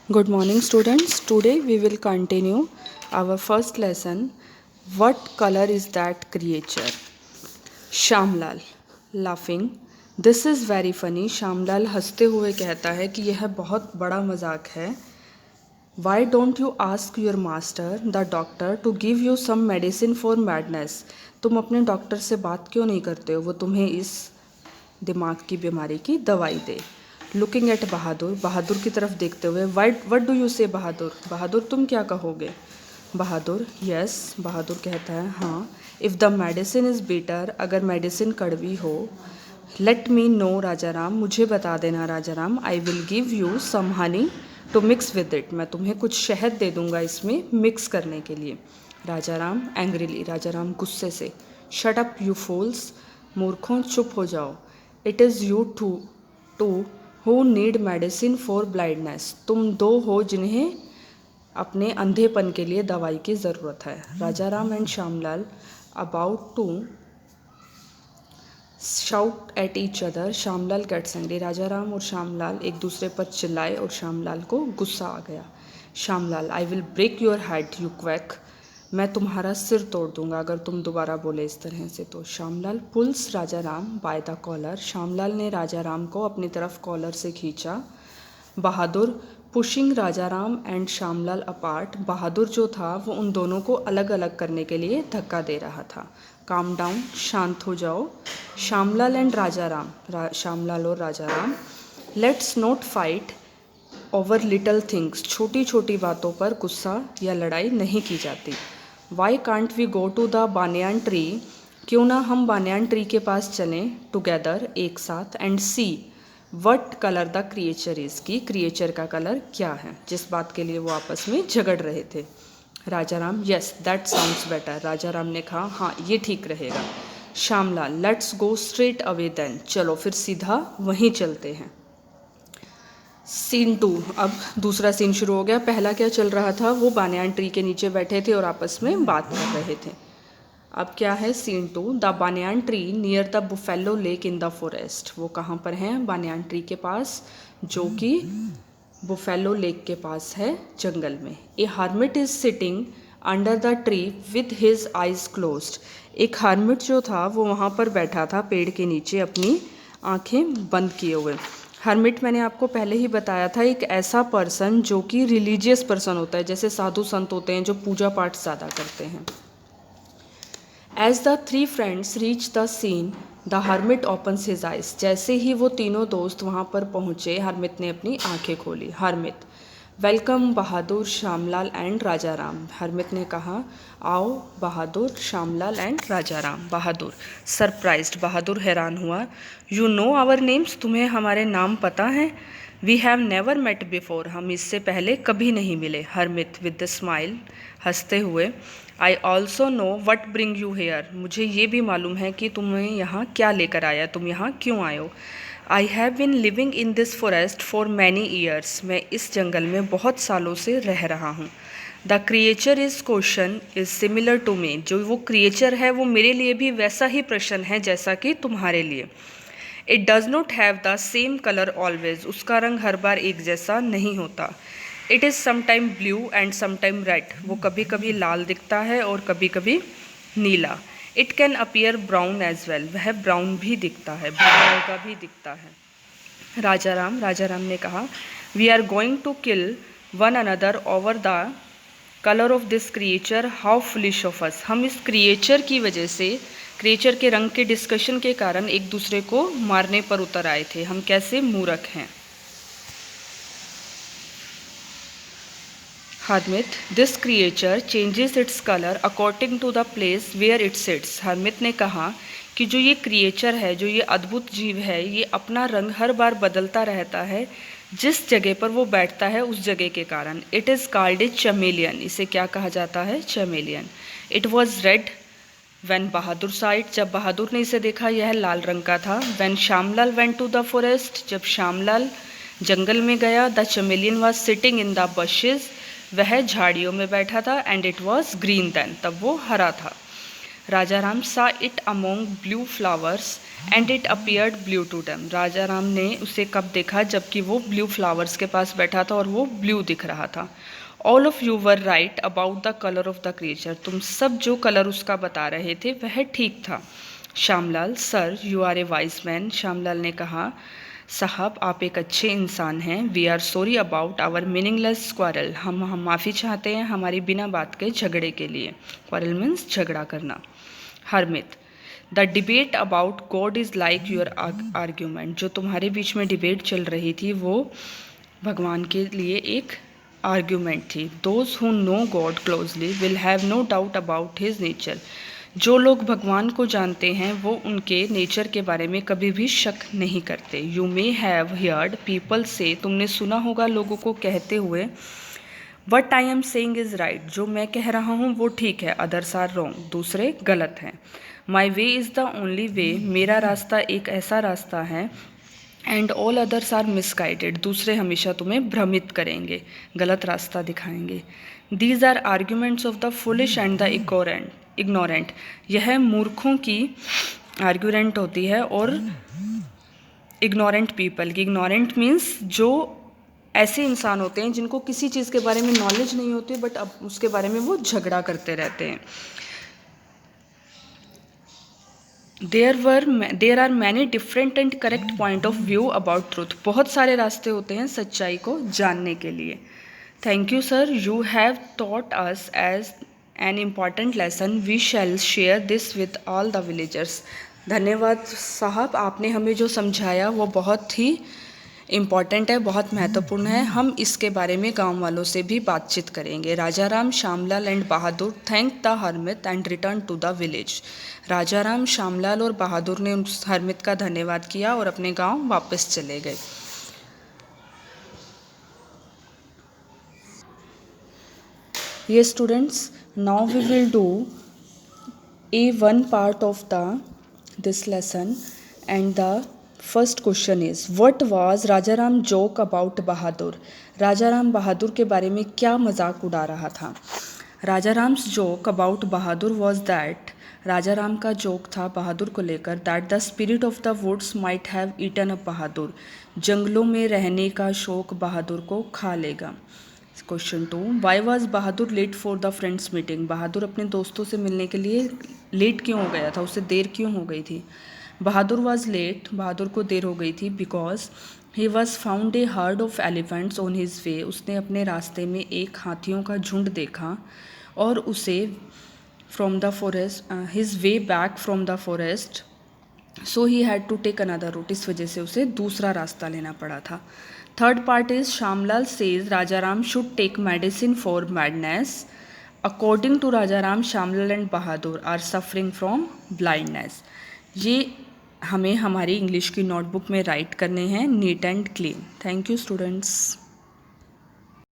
Good morning, students. Today we will continue our first lesson. What color is that creature? Shyamlal laughing. This is very funny. Shyamlal हंसते हुए कहता है कि यह बहुत बड़ा मजाक है. Why don't you ask your master, the doctor, to give you some medicine for madness? तुम अपने डॉक्टर से बात क्यों नहीं करते हो, वो तुम्हें इस दिमाग की बीमारी की दवाई दे. लुकिंग एट बहादुर, बहादुर की तरफ देखते हुए, वट डू यू से बहादुर, बहादुर तुम क्या कहोगे. बहादुर, यस, बहादुर कहता है हाँ. If the medicine is better, अगर मेडिसिन कड़वी हो. Let me know Raja Ram, मुझे बता देना Raja Ram. I will give you some honey to mix with it, मैं तुम्हें कुछ शहद दे दूंगा इसमें मिक्स करने के लिए. राजा राम एंग्रीली, राजा राम गुस्से से. शट अप यू फूल्स, मूर्खों चुप हो जाओ. It is you two who need medicine for blindness, तुम दो हो जिन्हें अपने अंधेपन के लिए दवाई की ज़रूरत है. Raja Ram and Shyamlal about to shout at each other, Shyamlal gets angry, Raja Ram और श्यामलाल एक दूसरे पर चिल्लाए और श्यामलाल को गुस्सा आ गया. Shyamlal, I will break your head you quack, मैं तुम्हारा सिर तोड़ दूंगा अगर तुम दोबारा बोले इस तरह से तो. Shyamlal pulls Raja Ram by the collar, Shyamlal ने राजा राम को अपनी तरफ कॉलर से खींचा. Bahadur pushing Raja Ram and Shyamlal apart, Bahadur जो था वो उन दोनों को अलग अलग करने के लिए धक्का दे रहा था. काम डाउन, शांत हो जाओ. श्यामलाल एंड राजा राम, श्यामलाल और Raja Ram. Let's not fight over little things, छोटी छोटी बातों पर गुस्सा या लड़ाई नहीं की जाती. Why can't we go to the banyan tree, क्यों ना हम बानियान ट्री के पास चलें टुगेदर एक साथ. And see what colour the creature is, की क्रिएचर का कलर क्या है, जिस बात के लिए वो आपस में झगड़ रहे थे. Raja Ram, yes that sounds better, Raja Ram ने कहा हाँ ये ठीक रहेगा. Shyamlal, let's go straight away then, चलो फिर सीधा वहीं चलते हैं. सीन 2, अब दूसरा सीन शुरू हो गया. पहला क्या चल रहा था, वो बानियान ट्री के नीचे बैठे थे और आपस में बात कर रहे थे. अब क्या है scene 2, the banyan tree near the buffalo lake in the forest, वो कहाँ पर हैं, बानियान ट्री के पास जो कि बुफेलो लेक के पास है जंगल में. A hermit is sitting under the tree with his eyes closed, एक हार्मिट जो था वो वहाँ पर बैठा था पेड़ के नीचे अपनी आंखें बंद किए हुए. हर्मिट मैंने आपको पहले ही बताया था, एक ऐसा पर्सन जो कि रिलीजियस पर्सन होता है, जैसे साधु संत होते हैं जो पूजा पाठ ज़्यादा करते हैं. As the three friends reach the scene the hermit opens his eyes, जैसे ही वो तीनों दोस्त वहाँ पर पहुँचे हर्मिट ने अपनी आंखें खोली. Hermit, welcome Bahadur, Shyamlal and Raja Ram, hermit ने कहा आओ बहादुर, श्यामलाल एंड राजा राम. बहादुर सरप्राइज्ड, बहादुर हैरान हुआ. यू नो आवर नेम्स, तुम्हें हमारे नाम पता हैं. We have never met before, हम इससे पहले कभी नहीं मिले. हर्मिट विद द स्माइल, हंसते हुए. I also know what bring you here, मुझे ये भी मालूम है कि तुम्हें यहाँ क्या लेकर आया, तुम यहाँ क्यों आए हो. I have been living in this forest for many years, मैं इस जंगल में बहुत सालों से रह रहा हूँ. The creature is question is similar to me, जो वो क्रिएचर है वो मेरे लिए भी वैसा ही प्रश्न है जैसा कि तुम्हारे लिए. It does not have the same colour always, उसका रंग हर बार एक जैसा नहीं होता. It is sometime blue and sometime red, वो कभी कभी लाल दिखता है और कभी कभी नीला. It can appear brown as well, वह ब्राउन भी दिखता है, भूरा का भी दिखता है. राजा राम ने कहा we are going to kill one another over the colour of this creature, how foolish of us, हम इस क्रिएचर की वजह से, क्रिएचर के रंग के डिस्कशन के कारण एक दूसरे को मारने पर उतर आए थे, हम कैसे मूर्ख हैं. Hermit, this creature changes its colour according to the place where it sits, hermit ने कहा कि जो ये क्रिएचर है, जो ये अद्भुत जीव है, ये अपना रंग हर बार बदलता रहता है जिस जगह पर वो बैठता है उस जगह के कारण. It is called a chameleon, इसे क्या कहा जाता है, chameleon. It was red when Bahadur sight, जब बहादुर ने इसे देखा यह लाल रंग का था. When Shyamlal went to the forest, जब श्यामलाल जंगल में गया. The chameleon was sitting in the bushes, वह झाड़ियों में बैठा था. And it was green then, तब वो हरा था. Raja Ram saw it among blue flowers and it appeared blue to them. Raja Ram ने उसे कब देखा, जबकि वो ब्लू फ्लावर्स के पास बैठा था और वो ब्लू दिख रहा था। All of you were right about the colour of the creature. तुम सब जो कलर उसका बता रहे थे वह ठीक था। Shyamlal sir you are a wise man. Shyamlal ने कहा साहब आप एक अच्छे इंसान हैं। We are sorry about our meaningless quarrel. हम माफ़ी चाहते हैं हमारी बिना बात के झगड़े के लिए। क्वारल मीन्स झगड़ा करना। Harmeet the debate about God is like your argument. जो तुम्हारे बीच में डिबेट चल रही थी वो भगवान के लिए एक आर्ग्यूमेंट थी। Those who know God closely will have no doubt about his nature. जो लोग भगवान को जानते हैं वो उनके नेचर के बारे में कभी भी शक नहीं करते। You may have heard people से। तुमने सुना होगा लोगों को कहते हुए what I am saying is right. जो मैं कह रहा हूँ वो ठीक है, अदर्स आर रॉन्ग, दूसरे गलत हैं। My way is the only way. मेरा रास्ता एक ऐसा रास्ता है। And all others are misguided. दूसरे हमेशा तुम्हें भ्रमित करेंगे, गलत रास्ता दिखाएंगे। These are arguments of the foolish and the ignorant. यह मूर्खों की आर्ग्यूमेंट होती है और इग्नोरेंट पीपल की। इग्नोरेंट मीन्स जो ऐसे इंसान होते हैं जिनको किसी चीज़ के बारे में नॉलेज नहीं होती बट अब उसके बारे में वो झगड़ा करते रहते हैं। There are many different and correct point of view about truth. बहुत सारे रास्ते होते हैं सच्चाई को जानने के लिए। Thank you sir, you have taught us as an important lesson. We shall share this with all the villagers. धन्यवाद साहब, आपने हमें जो समझाया वो बहुत ही इम्पॉर्टेंट है, बहुत महत्वपूर्ण है। हम इसके बारे में गांव वालों से भी बातचीत करेंगे। Raja Ram, Shyamlal and Bahadur thank the hermit and return to the village. Raja Ram, Shyamlal और बहादुर ने उस हरमित का धन्यवाद किया और अपने गांव वापस चले गए। Yes students, now we will do one part of this lesson, and the first question is what was Rajaram joke about Bahadur? Rajaram बहादुर के बारे में क्या मजाक उड़ा रहा था? Rajaram's joke about Bahadur was that. Rajaram का जोक था बहादुर को लेकर that the spirit of the woods might have eaten up Bahadur. जंगलों में रहने का शौक बहादुर को खा लेगा। Question 2, why was Bahadur late for the friends meeting? Bahadur अपने दोस्तों से मिलने के लिए लेट क्यों हो गया था, उसे देर क्यों हो गई थी? बहादुर वॉज लेट, बहादुर को देर हो गई थी because he was found a heard of elephants on his way. उसने अपने रास्ते में एक हाथियों का झुंड देखा और उसे from the forest his way back from the forest so he had to take another route. इस वजह से उसे दूसरा रास्ता लेना पड़ा था। Third part is Shyamlal says Rajaram should take medicine for madness. According to Rajaram, Shyamlal and Bahadur are suffering from blindness. ये हमें हमारी इंग्लिश की नोटबुक में राइट करने हैं neat and clean. Thank you students.